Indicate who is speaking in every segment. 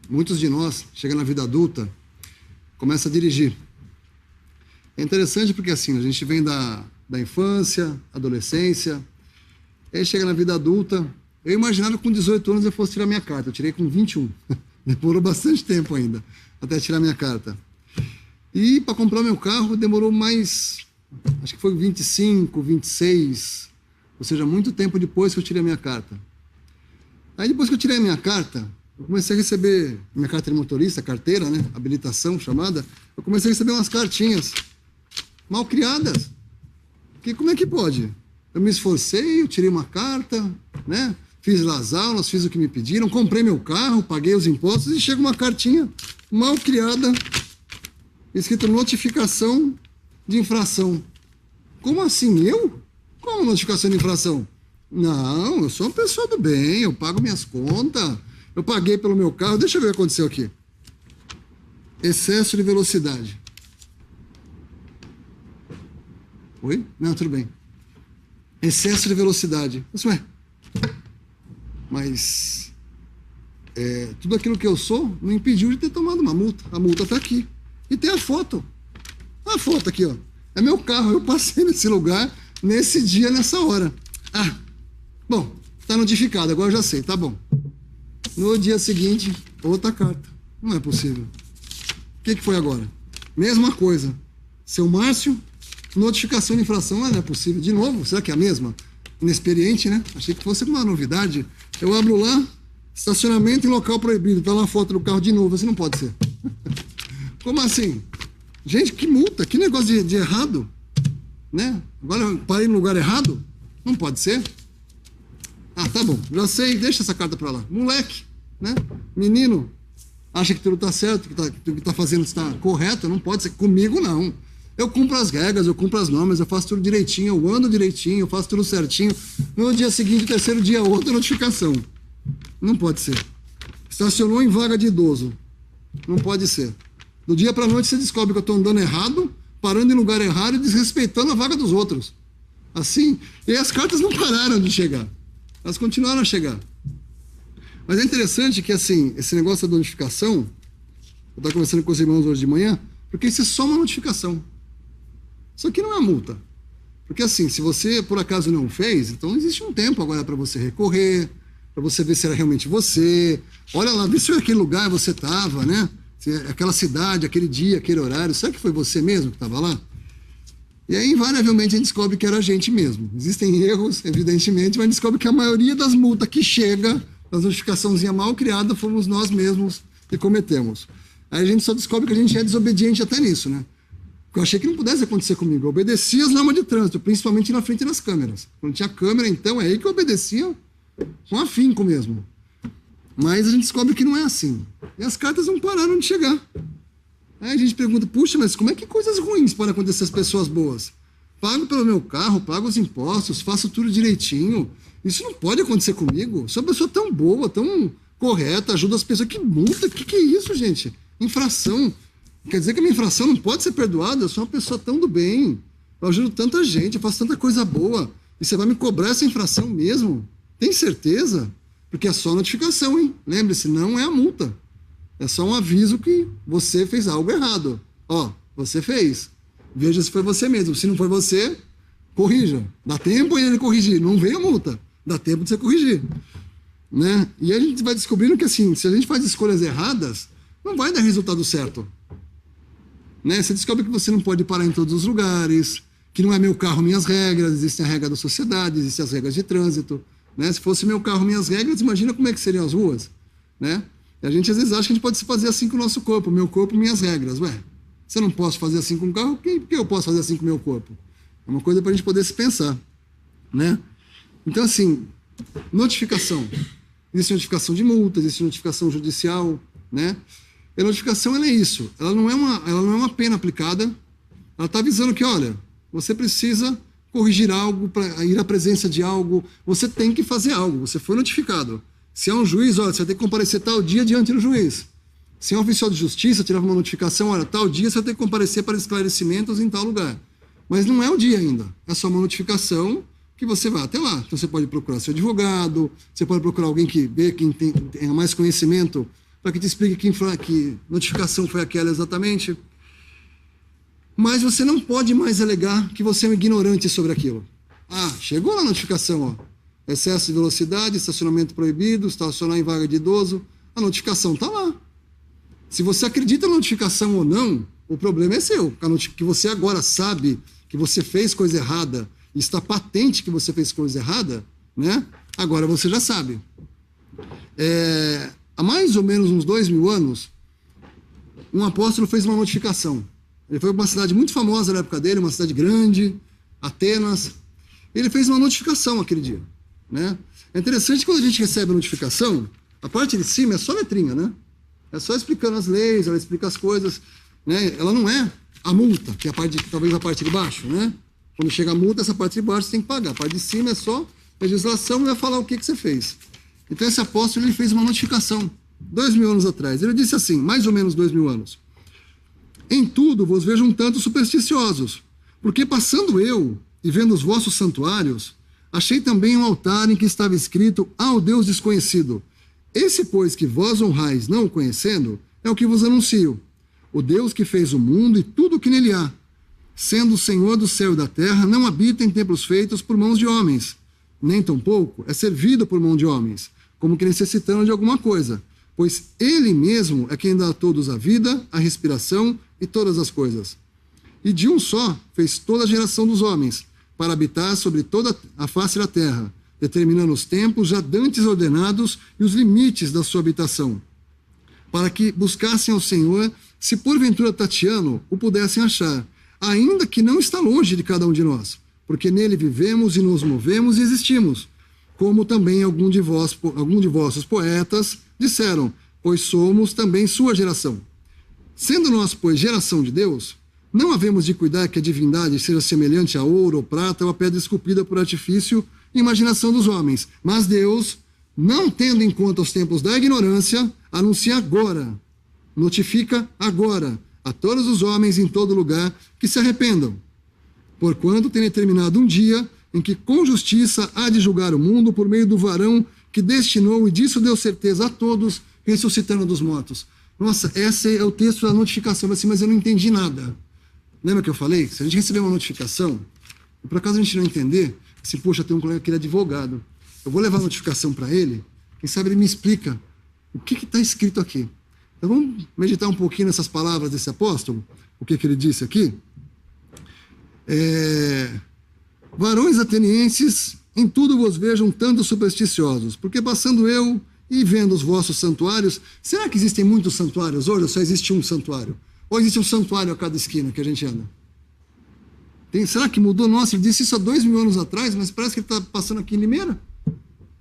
Speaker 1: Muitos de nós, chega na vida adulta, começa a dirigir. É interessante porque assim, a gente vem da infância, adolescência, aí chega na vida adulta. Eu imaginava que com 18 anos eu fosse tirar minha carta. Eu tirei com 21. Demorou bastante tempo ainda até tirar minha carta. E para comprar meu carro demorou mais, acho que foi 25, 26, ou seja, muito tempo depois que eu tirei a minha carta. Aí depois que eu tirei a minha carta, eu comecei a receber minha carta de motorista, carteira, né, habilitação chamada, eu comecei a receber umas cartinhas mal criadas. Que como é que pode? Eu me esforcei, eu tirei uma carta, né, fiz lá as aulas, fiz o que me pediram, comprei meu carro, paguei os impostos e chega uma cartinha mal criada, escrito notificação de infração. Como assim? Eu? Como notificação de infração? Não, eu sou uma pessoa do bem, eu pago minhas contas, eu paguei pelo meu carro. Deixa eu ver o que aconteceu aqui. Excesso de velocidade. Oi? Não, tudo bem. Excesso de velocidade. Mas tudo aquilo que eu sou não impediu de ter tomado uma multa. A multa está aqui. E tem a foto. A foto aqui, ó. É meu carro. Eu passei nesse lugar, nesse dia, nessa hora. Ah, bom, tá notificado. Agora eu já sei, tá bom. No dia seguinte, outra carta. Não é possível. O que foi agora? Mesma coisa. Seu Márcio, notificação de infração. Não é possível. De novo, será que é a mesma? Inexperiente, né? Achei que fosse uma novidade. Eu abro lá, estacionamento em local proibido. Tá lá a foto do carro de novo. Assim não pode ser. Como assim? Gente, que multa, que negócio de errado, né? Agora eu parei no lugar errado? Não pode ser. Ah, tá bom, já sei, deixa essa carta pra lá. Moleque, né? Menino, acha que tudo tá certo, que tudo que tá fazendo está correto, não pode ser. Comigo, não. Eu cumpro as regras, eu cumpro as normas, eu faço tudo direitinho, eu ando direitinho, eu faço tudo certinho. No dia seguinte, terceiro dia, outra notificação. Não pode ser. Estacionou em vaga de idoso. Não pode ser. Do dia para a noite você descobre que eu estou andando errado, parando em lugar errado e desrespeitando a vaga dos outros. Assim, e as cartas não pararam de chegar. Elas continuaram a chegar. Mas é interessante que, assim, esse negócio da notificação, eu estava conversando com os irmãos hoje de manhã, porque isso é só uma notificação. Isso aqui não é multa. Porque, assim, se você, por acaso, não fez, então existe um tempo agora para você recorrer, para você ver se era realmente você. Olha lá, vê se naquele lugar você estava, né? Aquela cidade, aquele dia, aquele horário, será que foi você mesmo que estava lá? E aí, invariavelmente, a gente descobre que era a gente mesmo. Existem erros, evidentemente, mas descobre que a maioria das multas que chega, das notificaçãozinhas mal criadas, fomos nós mesmos que cometemos. Aí a gente só descobre que a gente é desobediente até nisso, né? Porque eu achei que não pudesse acontecer comigo. Eu obedecia as normas de trânsito, principalmente na frente das câmeras. Quando tinha câmera, então, é aí que eu obedecia com afinco mesmo. Mas a gente descobre que não é assim. E as cartas não pararam de chegar. Aí a gente pergunta, puxa, mas como é que coisas ruins podem acontecer às pessoas boas? Pago pelo meu carro, pago os impostos, faço tudo direitinho. Isso não pode acontecer comigo. Sou uma pessoa tão boa, tão correta, ajuda as pessoas. Que multa? Que é isso, gente? Infração. Quer dizer que a minha infração não pode ser perdoada? Eu sou uma pessoa tão do bem. Eu ajudo tanta gente, eu faço tanta coisa boa. E você vai me cobrar essa infração mesmo? Tem certeza? Porque é só notificação, hein? Lembre-se, não é a multa. É só um aviso que você fez algo errado. Ó, você fez. Veja se foi você mesmo. Se não foi você, corrija. Dá tempo ainda de corrigir. Não vem a multa. Dá tempo de você corrigir. Né? E a gente vai descobrindo que, assim, se a gente faz escolhas erradas, não vai dar resultado certo. Né? Você descobre que você não pode parar em todos os lugares, que não é meu carro, minhas regras. Existem a regra da sociedade, existem as regras de trânsito. Né? Se fosse meu carro, minhas regras, imagina como é que seriam as ruas, né? E a gente às vezes acha que a gente pode fazer assim com o nosso corpo, meu corpo, minhas regras. Ué, se eu não posso fazer assim com o carro, por que eu posso fazer assim com o meu corpo? É uma coisa para a gente poder se pensar, né? Então, assim, notificação. Existe notificação de multa, existe notificação judicial, né? E a notificação, ela é isso. Ela não é uma pena aplicada. Ela está avisando que, olha, você precisa corrigir algo, para ir à presença de algo, você tem que fazer algo, você foi notificado. Se é um juiz, olha, você vai ter que comparecer tal dia diante do juiz. Se é um oficial de justiça, tirava uma notificação, olha, tal dia você vai ter que comparecer para esclarecimentos em tal lugar. Mas não é o dia ainda, é só uma notificação que você vai até lá. Então você pode procurar seu advogado, você pode procurar alguém que vê, quem tenha mais conhecimento para que te explique que notificação foi aquela exatamente. Mas você não pode mais alegar que você é um ignorante sobre aquilo. Ah, chegou lá a notificação, ó. Excesso de velocidade, estacionamento proibido, estacionar em vaga de idoso. A notificação está lá. Se você acredita na notificação ou não, o problema é seu. Que você agora sabe que você fez coisa errada, e está patente que você fez coisa errada, né? Agora você já sabe. Há mais ou menos uns 2000 anos, um apóstolo fez uma notificação. Ele foi para uma cidade muito famosa na época dele, uma cidade grande, Atenas. Ele fez uma notificação aquele dia, né? É interessante que quando a gente recebe a notificação, a parte de cima é só letrinha, né? É só explicando as leis, ela explica as coisas, né? Ela não é a multa, que é talvez a parte de baixo, né? Quando chega a multa, essa parte de baixo você tem que pagar. A parte de cima é só legislação e vai falar o que você fez. Então esse apóstolo ele fez uma notificação 2000 anos atrás. Ele disse assim, mais ou menos 2000 anos. Em tudo vos vejo um tanto supersticiosos, porque passando eu e vendo os vossos santuários, achei também um altar em que estava escrito ao Deus desconhecido. Esse, pois, que vós honrais não o conhecendo, é o que vos anuncio. O Deus que fez o mundo e tudo o que nele há, sendo o Senhor do céu e da terra, não habita em templos feitos por mãos de homens, nem tampouco é servido por mão de homens, como que necessitando de alguma coisa, pois ele mesmo é quem dá a todos a vida, a respiração e todas as coisas. E de um só fez toda a geração dos homens, para habitar sobre toda a face da terra, determinando os tempos já dantes ordenados e os limites da sua habitação, para que buscassem ao Senhor, se porventura tateando o pudessem achar, ainda que não está longe de cada um de nós, porque nele vivemos e nos movemos e existimos, como também algum de vossos poetas disseram, pois somos também sua geração. Sendo nós, pois, geração de Deus, não havemos de cuidar que a divindade seja semelhante a ouro ou prata ou a pedra esculpida por artifício e imaginação dos homens, mas Deus, não tendo em conta os tempos da ignorância, anuncia agora, notifica agora a todos os homens em todo lugar que se arrependam, porquanto tem determinado um dia em que com justiça há de julgar o mundo por meio do varão que destinou e disso deu certeza a todos, ressuscitando dos mortos. Nossa, esse é o texto da notificação, assim, mas eu não entendi nada. Lembra que eu falei? Se a gente receber uma notificação, e por acaso a gente não entender, assim, poxa, tem um colega que ele é advogado, eu vou levar a notificação para ele, quem sabe ele me explica o que está escrito aqui. Então vamos meditar um pouquinho nessas palavras desse apóstolo, o que ele disse aqui. Varões atenienses, em tudo vos vejam tanto supersticiosos, porque passando eu e vendo os vossos santuários, será que existem muitos santuários hoje ou só existe um santuário? Ou existe um santuário a cada esquina que a gente anda? Será que mudou? Nossa, ele disse isso há 2000 anos atrás, mas parece que ele está passando aqui em Limeira.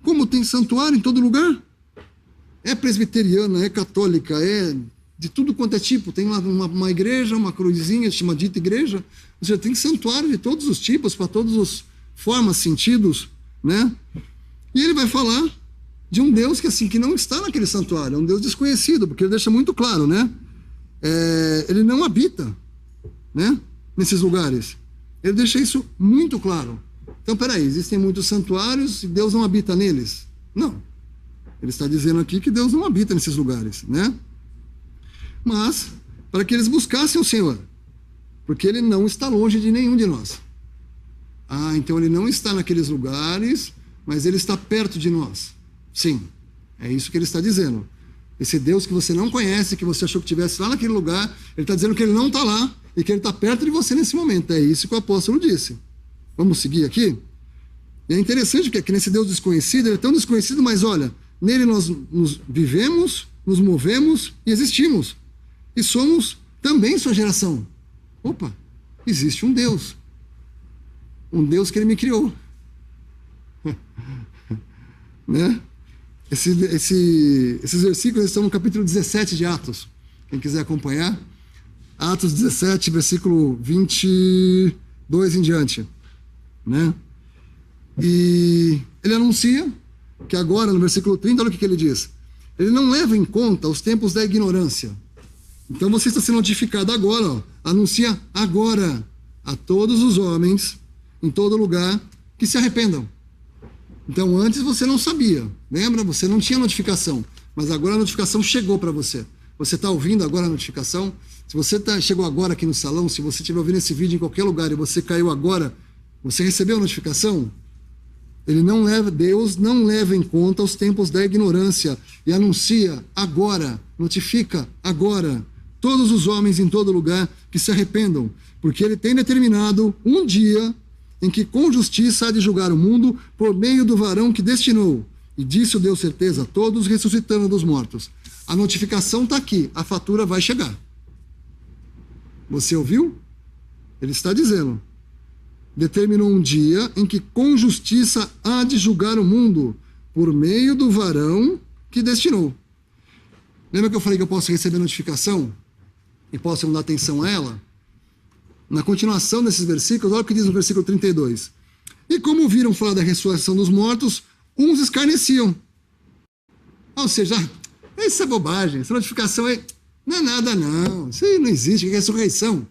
Speaker 1: Como tem santuário em todo lugar? É presbiteriana, é católica, é de tudo quanto é tipo. Tem uma igreja, uma cruzinha, chama dita igreja. Ou seja, tem santuário de todos os tipos, para todas as formas, sentidos, né? E ele vai falar de um Deus que, assim, que não está naquele santuário, é um Deus desconhecido, porque ele deixa muito claro, né? Ele não habita, né, nesses lugares. Ele deixa isso muito claro. Então, peraí, existem muitos santuários e Deus não habita neles? Não. Ele está dizendo aqui que Deus não habita nesses lugares, né? Mas, para que eles buscassem o Senhor, porque ele não está longe de nenhum de nós. Ah, então ele não está naqueles lugares, mas ele está perto de nós. Sim, é isso que ele está dizendo. Esse Deus que você não conhece, que você achou que estivesse lá naquele lugar, ele está dizendo que ele não está lá e que ele está perto de você nesse momento. É isso que o apóstolo disse. Vamos seguir aqui? E é interessante porque aqui nesse Deus desconhecido, ele é tão desconhecido, mas olha, nele nós nos vivemos, nos movemos e existimos. E somos também sua geração. Opa, existe um Deus. Um Deus que ele me criou. Né? Esses versículos estão no capítulo 17 de Atos. Quem quiser acompanhar. Atos 17, versículo 22 em diante. Né? E ele anuncia que agora, no versículo 30, olha o que ele diz. Ele não leva em conta os tempos da ignorância. Então você está sendo notificado agora, ó, anuncia agora a todos os homens, em todo lugar, que se arrependam. Então antes você não sabia, lembra? Você não tinha notificação. mas agora a notificação chegou para você. Você está ouvindo agora a notificação? Se você chegou agora aqui no salão, se você estiver ouvindo esse vídeo em qualquer lugar e você caiu agora, você recebeu a notificação? Deus não leva em conta os tempos da ignorância e anuncia agora, notifica agora, todos os homens em todo lugar que se arrependam, porque ele tem determinado um dia em que com justiça há de julgar o mundo por meio do varão que destinou. E disso deu certeza a todos, ressuscitando dos mortos. A notificação está aqui, a fatura vai chegar. Você ouviu? Ele está dizendo, determinou um dia em que com justiça há de julgar o mundo por meio do varão que destinou. Lembra que eu falei que eu posso receber notificação e posso não dar atenção a ela? Na continuação desses versículos, olha o que diz no versículo 32. E como viram falar da ressurreição dos mortos, uns escarneciam. Ou seja, isso é bobagem, essa notificação aí não é nada não, isso aí não existe, que ressurreição?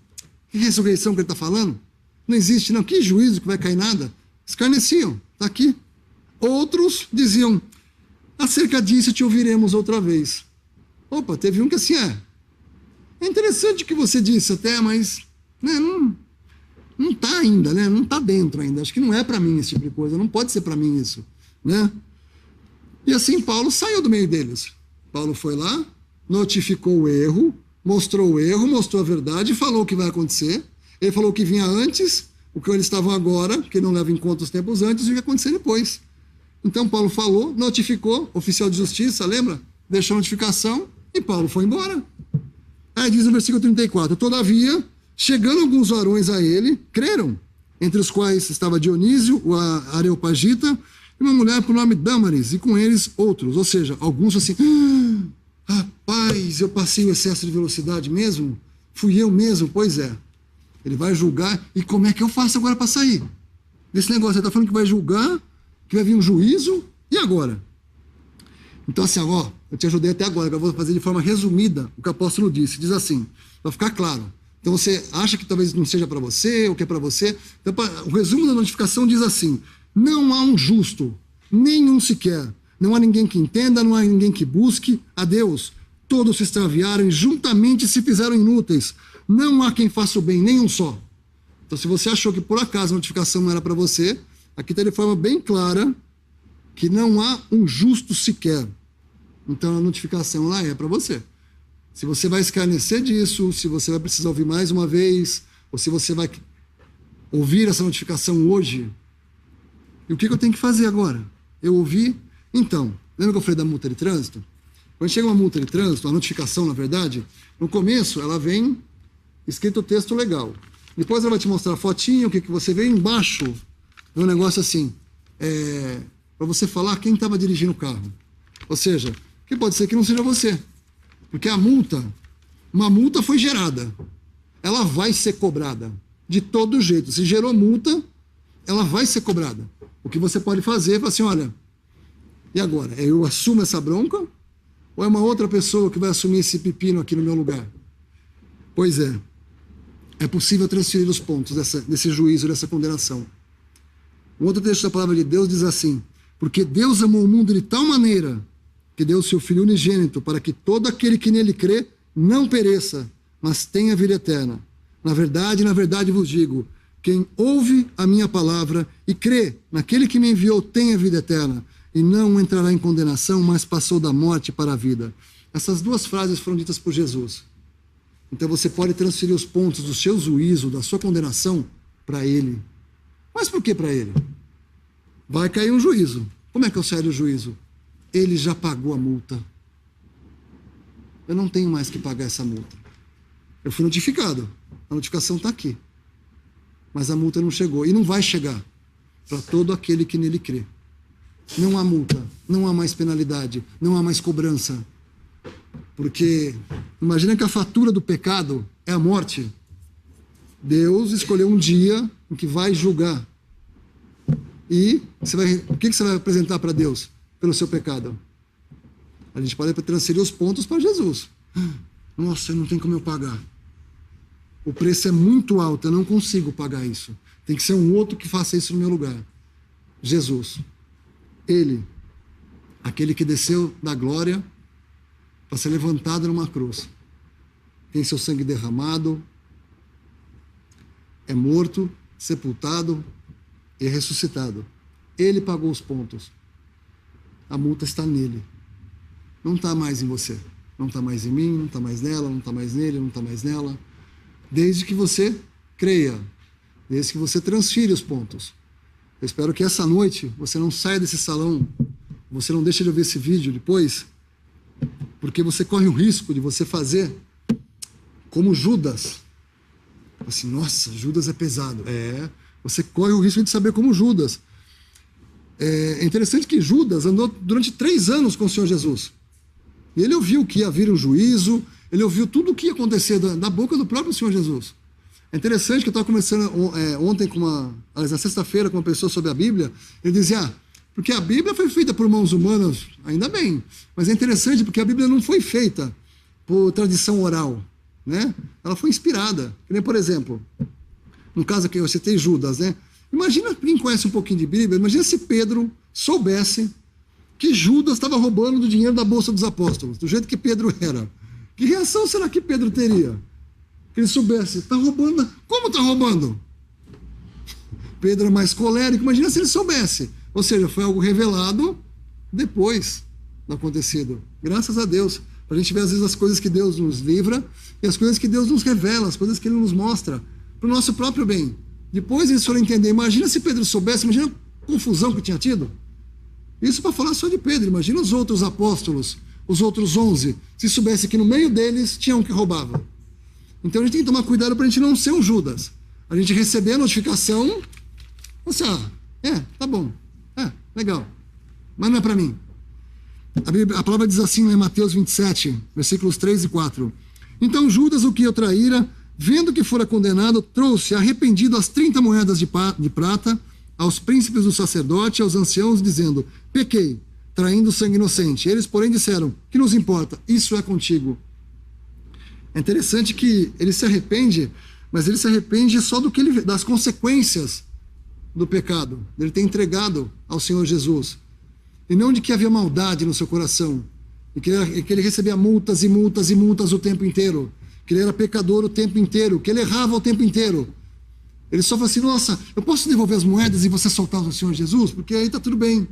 Speaker 1: Que ressurreição que ele está falando? Não existe não, que juízo que vai cair nada? Escarneciam, está aqui. Outros diziam, acerca disso te ouviremos outra vez. Opa, teve um que assim é interessante o que você disse até, mas né, não está ainda, né? Não está dentro ainda. Acho que não é para mim esse tipo de coisa, não pode ser para mim isso, né? E assim Paulo saiu do meio deles. Paulo foi lá, notificou o erro, mostrou a verdade, falou o que vai acontecer. Ele falou o que vinha antes, o que eles estavam agora, que não leva em conta os tempos antes, e o que ia acontecer depois. Então Paulo falou, notificou, oficial de justiça, lembra? Deixou a notificação e Paulo foi embora. Aí diz no versículo 34, todavia, chegando alguns varões a ele, creram, entre os quais estava Dionísio, o Areopagita, e uma mulher por nome Dâmaris, e com eles outros. Ou seja, alguns assim, rapaz, eu passei o excesso de velocidade mesmo? Fui eu mesmo? Pois é. Ele vai julgar, e como é que eu faço agora para sair? Desse negócio, ele está falando que vai julgar, que vai vir um juízo, e agora? Então assim, ó, eu te ajudei até agora, eu vou fazer de forma resumida o que o apóstolo disse. Diz assim, para ficar claro. Então você acha que talvez não seja para você, ou que é para você. Então, o resumo da notificação diz assim, não há um justo, nenhum sequer. Não há ninguém que entenda, não há ninguém que busque a Deus. Todos se extraviaram e juntamente se fizeram inúteis. Não há quem faça o bem, nenhum só. Então se você achou que por acaso a notificação não era para você, aqui está de forma bem clara que não há um justo sequer. Então a notificação lá é para você. Se você vai escarnecer disso, se você vai precisar ouvir mais uma vez, ou se você vai ouvir essa notificação hoje, e o que eu tenho que fazer agora? Eu ouvi? Então, lembra que eu falei da multa de trânsito? Quando chega uma multa de trânsito, a notificação, na verdade, no começo ela vem escrito o texto legal. Depois ela vai te mostrar a fotinha, o que você vê embaixo. É um negócio assim, para você falar quem estava dirigindo o carro. Ou seja, que pode ser que não seja você. Porque uma multa foi gerada. Ela vai ser cobrada. De todo jeito. Se gerou multa, ela vai ser cobrada. O que você pode fazer é falar assim, olha, e agora? Eu assumo essa bronca? Ou é uma outra pessoa que vai assumir esse pepino aqui no meu lugar? Pois é. É possível transferir os pontos desse juízo, dessa condenação. Um outro texto da palavra de Deus diz assim, porque Deus amou o mundo de tal maneira que deu o seu Filho unigênito para que todo aquele que nele crê não pereça, mas tenha vida eterna. Na verdade vos digo, quem ouve a minha palavra e crê naquele que me enviou tem a vida eterna, e não entrará em condenação, mas passou da morte para a vida. Essas duas frases foram ditas por Jesus. Então você pode transferir os pontos do seu juízo, da sua condenação, para ele. Mas por que para ele? Vai cair um juízo. Como é que eu saio do juízo? Ele já pagou a multa. Eu não tenho mais que pagar essa multa. Eu fui notificado. A notificação está aqui. Mas a multa não chegou. E não vai chegar para todo aquele que nele crê. Não há multa, não há mais penalidade, não há mais cobrança. Porque imagina que a fatura do pecado é a morte. Deus escolheu um dia em que vai julgar. E o que você vai apresentar para Deus pelo seu pecado? A gente pode transferir os pontos para Jesus. Nossa, não tem como eu pagar. O preço é muito alto, eu não consigo pagar isso. Tem que ser um outro que faça isso no meu lugar. Jesus. Ele, aquele que desceu da glória para ser levantado numa cruz. Tem seu sangue derramado, é morto, sepultado e ressuscitado. Ele pagou os pontos. A multa está nele. Não está mais em você. Não está mais em mim, não está mais nela, não está mais nele, não está mais nela. Desde que você creia, desde que você transfira os pontos. Eu espero que essa noite você não saia desse salão, você não deixe de ouvir esse vídeo depois, porque você corre o risco de você fazer como Judas. Assim, nossa, Judas é pesado. Você corre o risco de saber como Judas. É interessante que Judas andou durante 3 anos com o Senhor Jesus. E ele ouviu que ia vir um juízo, ele ouviu tudo o que ia acontecer da boca do próprio Senhor Jesus. É interessante que eu estava conversando ontem na sexta-feira com uma pessoa sobre a Bíblia. Ele dizia, porque a Bíblia foi feita por mãos humanas, ainda bem. Mas é interessante porque a Bíblia não foi feita por tradição oral, né? Ela foi inspirada. Que nem, por exemplo, no caso que eu citei Judas, né? Imagina, quem conhece um pouquinho de Bíblia, imagina se Pedro soubesse que Judas estava roubando do dinheiro da bolsa dos apóstolos, do jeito que Pedro era. Que reação será que Pedro teria? Que ele soubesse, está roubando. Como está roubando? Pedro é mais colérico, imagina se ele soubesse. Ou seja, foi algo revelado depois do acontecido. Graças a Deus. Para a gente ver, às vezes, as coisas que Deus nos livra e as coisas que Deus nos revela, as coisas que Ele nos mostra, para o nosso próprio bem. Depois eles foram entender. Imagina se Pedro soubesse, imagina a confusão que tinha tido. Isso para falar só de Pedro. Imagina os outros apóstolos, os outros 11, se soubesse que no meio deles tinha um que roubava. Então a gente tem que tomar cuidado para a gente não ser um Judas. A gente receber a notificação, você, tá bom, legal, mas não é para mim. A palavra diz assim em Mateus 27, versículos 3 e 4. Então Judas, o que o traíra, vendo que fora condenado, trouxe arrependido as 30 moedas de prata aos príncipes do sacerdote e aos anciãos, dizendo, pequei, traindo sangue inocente. Eles, porém, disseram, que nos importa? Isso é contigo. É interessante que ele se arrepende, mas ele se arrepende só das consequências do pecado, dele ter entregado ao Senhor Jesus. E não de que havia maldade no seu coração, e que ele recebia multas e multas e multas o tempo inteiro, que ele era pecador o tempo inteiro, que ele errava o tempo inteiro. Ele só falou assim, nossa, eu posso devolver as moedas e você soltar o Senhor Jesus? Porque aí está tudo bem.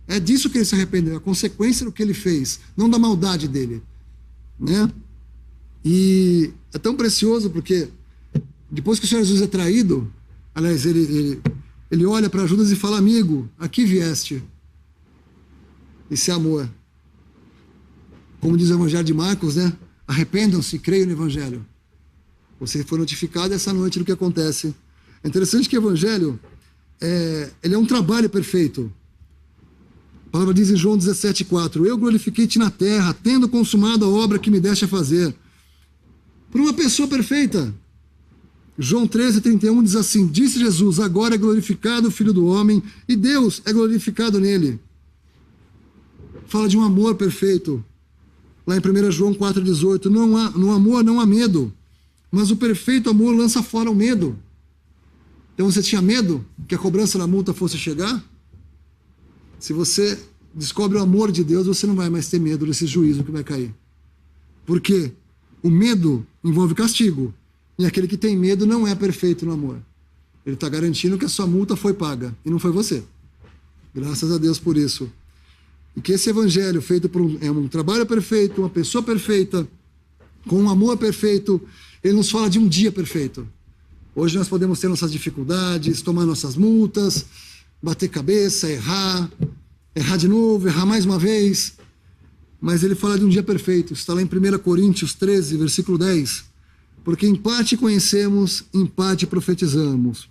Speaker 1: É disso que ele se arrependeu, a consequência do que ele fez, não da maldade dele, né? E é tão precioso porque depois que o Senhor Jesus é traído, aliás, ele olha para Judas e fala, amigo, aqui vieste. Esse amor. Como diz o Evangelho de Marcos, né? Arrependam-se e creiam no Evangelho. Você foi notificado essa noite do que acontece. É interessante que o Evangelho ele é um trabalho perfeito. A palavra diz em João 17,4, eu glorifiquei-te na terra, tendo consumado a obra que me deste a fazer. Por uma pessoa perfeita. João 13,31 diz assim, disse Jesus, agora é glorificado o Filho do Homem e Deus é glorificado nele. Fala de um amor perfeito. Lá em 1 João 4,18, no amor não há medo, mas o perfeito amor lança fora o medo. Então você tinha medo que a cobrança da multa fosse chegar? Se você descobre o amor de Deus, você não vai mais ter medo desse juízo que vai cair. Por quê? O medo envolve castigo. E aquele que tem medo não é perfeito no amor. Ele está garantindo que a sua multa foi paga. E não foi você. Graças a Deus por isso. E que esse evangelho feito por um trabalho perfeito, uma pessoa perfeita, com um amor perfeito, ele nos fala de um dia perfeito. Hoje nós podemos ter nossas dificuldades, tomar nossas multas, bater cabeça, errar de novo, errar mais uma vez. Mas ele fala de um dia perfeito. Está lá em 1 Coríntios 13, versículo 10. Porque em parte conhecemos, em parte profetizamos.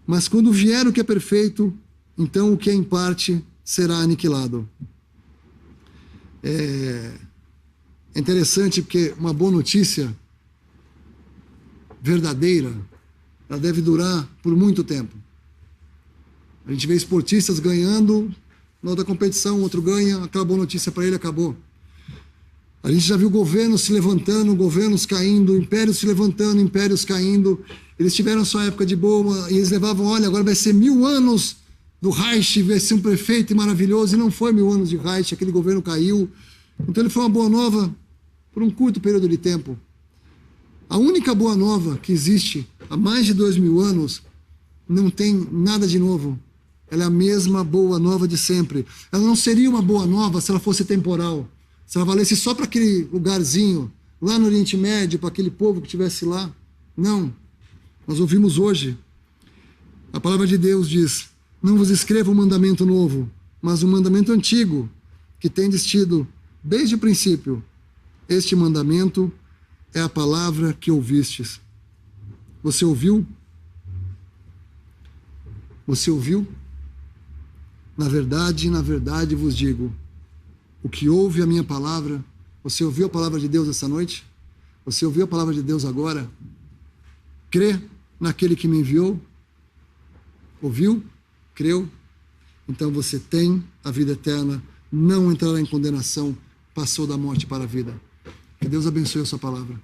Speaker 1: Mas quando vier o que é perfeito, então o que é em parte será aniquilado. É interessante porque uma boa notícia verdadeira, ela deve durar por muito tempo. A gente vê esportistas ganhando, na outra competição, outro ganha, aquela boa notícia para ele acabou. A gente já viu governos se levantando, governos caindo, impérios se levantando, impérios caindo. Eles tiveram sua época de boa e eles levavam, olha, agora vai ser 1000 anos do Reich, vai ser um prefeito maravilhoso. E não foi 1000 anos de Reich, aquele governo caiu. Então ele foi uma boa nova por um curto período de tempo. A única boa nova que existe há mais de 2000 anos não tem nada de novo. Ela é a mesma boa nova de sempre. Ela não seria uma boa nova se ela fosse temporal. Se ela valesse só para aquele lugarzinho, lá no Oriente Médio, para aquele povo que estivesse lá. Não. Nós ouvimos hoje. A palavra de Deus diz: não vos escrevo um mandamento novo, mas um mandamento antigo, que tendes tido desde o princípio. Este mandamento é a palavra que ouvistes. Você ouviu? Você ouviu? Na verdade vos digo, o que ouve a minha palavra, você ouviu a palavra de Deus essa noite? Você ouviu a palavra de Deus agora? Crê naquele que me enviou? Ouviu? Creu? Então você tem a vida eterna, não entrará em condenação, passou da morte para a vida. Que Deus abençoe a sua palavra.